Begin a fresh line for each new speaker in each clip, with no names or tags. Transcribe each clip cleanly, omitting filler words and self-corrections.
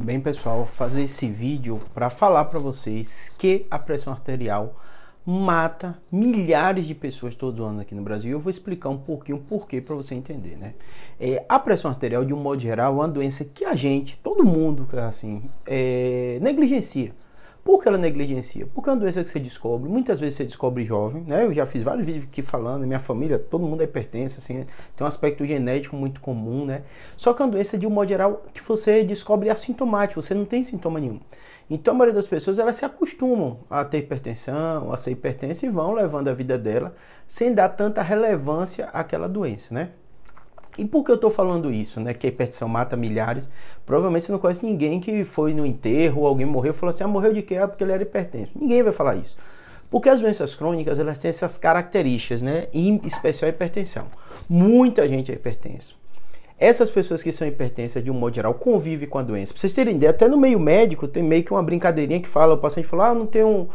Bem, pessoal, vou fazer esse vídeo para falar para vocês que a pressão arterial mata milhares de pessoas todo ano aqui no Brasil. E eu vou explicar um pouquinho o porquê para você entender, né? A pressão arterial, de um modo geral, é uma doença que a gente, todo mundo, assim, negligencia. Por que ela negligencia? Porque é uma doença que você descobre, muitas vezes você descobre jovem, né? Eu já fiz vários vídeos aqui falando, minha família, todo mundo é hipertenso, assim, tem um aspecto genético muito comum, né? Só que é uma doença, de um modo geral, que você descobre assintomático, você não tem sintoma nenhum. Então a maioria das pessoas, elas se acostumam a ter hipertensão, a ser hipertensa e vão levando a vida dela sem dar tanta relevância àquela doença, né? E por que eu estou falando isso, né? Que a hipertensão mata milhares. Provavelmente você não conhece ninguém que foi no enterro, ou alguém morreu e falou assim, morreu de quê? Porque ele era hipertenso. Ninguém vai falar isso. Porque as doenças crônicas, elas têm essas características, né? Em especial a hipertensão. Muita gente é hipertenso. Essas pessoas que são hipertensas, de um modo geral, convivem com a doença. Pra vocês terem ideia, até no meio médico, tem meio que uma brincadeirinha que fala, o paciente fala, não tenho...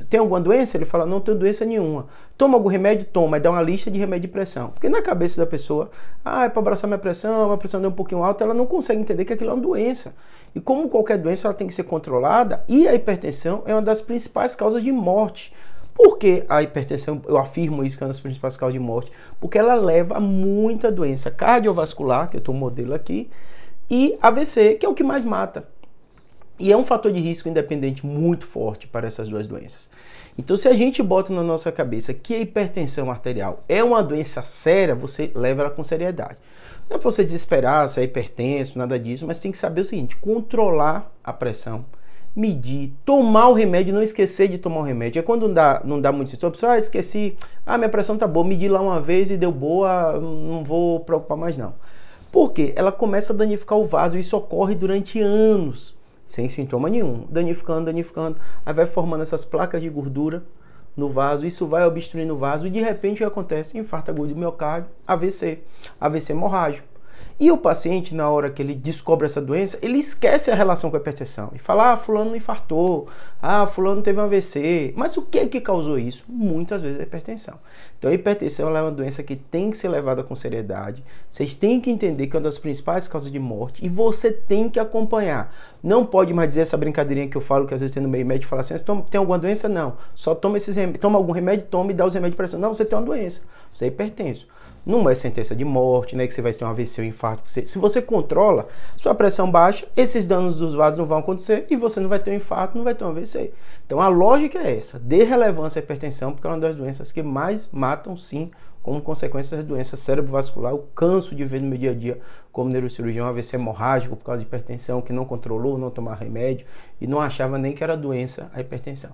Tem alguma doença? Ele fala, não tenho doença nenhuma. Toma algum remédio? Toma. Aí dá uma lista de remédio de pressão. Porque na cabeça da pessoa, é para abraçar minha pressão deu um pouquinho alta, ela não consegue entender que aquilo é uma doença. E como qualquer doença, ela tem que ser controlada, e a hipertensão é uma das principais causas de morte. Por que a hipertensão, eu afirmo isso que é uma das principais causas de morte? Porque ela leva a muita doença cardiovascular, que eu estou modelo aqui, e AVC, que é o que mais mata. E é um fator de risco independente muito forte para essas duas doenças. Então, se a gente bota na nossa cabeça que a hipertensão arterial é uma doença séria, você leva ela com seriedade. Não é para você desesperar se é hipertenso, nada disso, mas tem que saber o seguinte, controlar a pressão, medir, tomar o remédio, não esquecer de tomar o remédio. É quando não dá muito sintoma, a pessoa, esqueci, minha pressão tá boa, medi lá uma vez e deu boa, não vou preocupar mais não. Por quê? Ela começa a danificar o vaso, e isso ocorre durante anos, sem sintoma nenhum, danificando, aí vai formando essas placas de gordura no vaso, isso vai obstruindo o vaso e de repente o que acontece? Infarto agudo do miocárdio, AVC hemorrágico. E o paciente, na hora que ele descobre essa doença, ele esquece a relação com a hipertensão e fala, fulano infartou, fulano teve um AVC. Mas o que é que causou isso? Muitas vezes a hipertensão. Então a hipertensão é uma doença que tem que ser levada com seriedade. Vocês têm que entender que é uma das principais causas de morte e você tem que acompanhar. Não pode mais dizer essa brincadeirinha que eu falo, que às vezes tem no meio médico, fala assim, você tem alguma doença? Não. Só toma esses remédios, toma algum remédio, toma e dá os remédios de pressão. Não, você tem uma doença, você é hipertenso. Não é sentença de morte, né, que você vai ter um AVC ou um infarto. Se você controla sua pressão baixa, esses danos dos vasos não vão acontecer e você não vai ter um infarto, não vai ter um AVC. Então a lógica é essa, dê relevância à hipertensão, porque é uma das doenças que mais matam, sim, como consequência das doenças cerebrovascular. Eu canso de ver no meu dia a dia como neurocirurgião AVC hemorrágico por causa de hipertensão, que não controlou, não tomar remédio e não achava nem que era doença a hipertensão.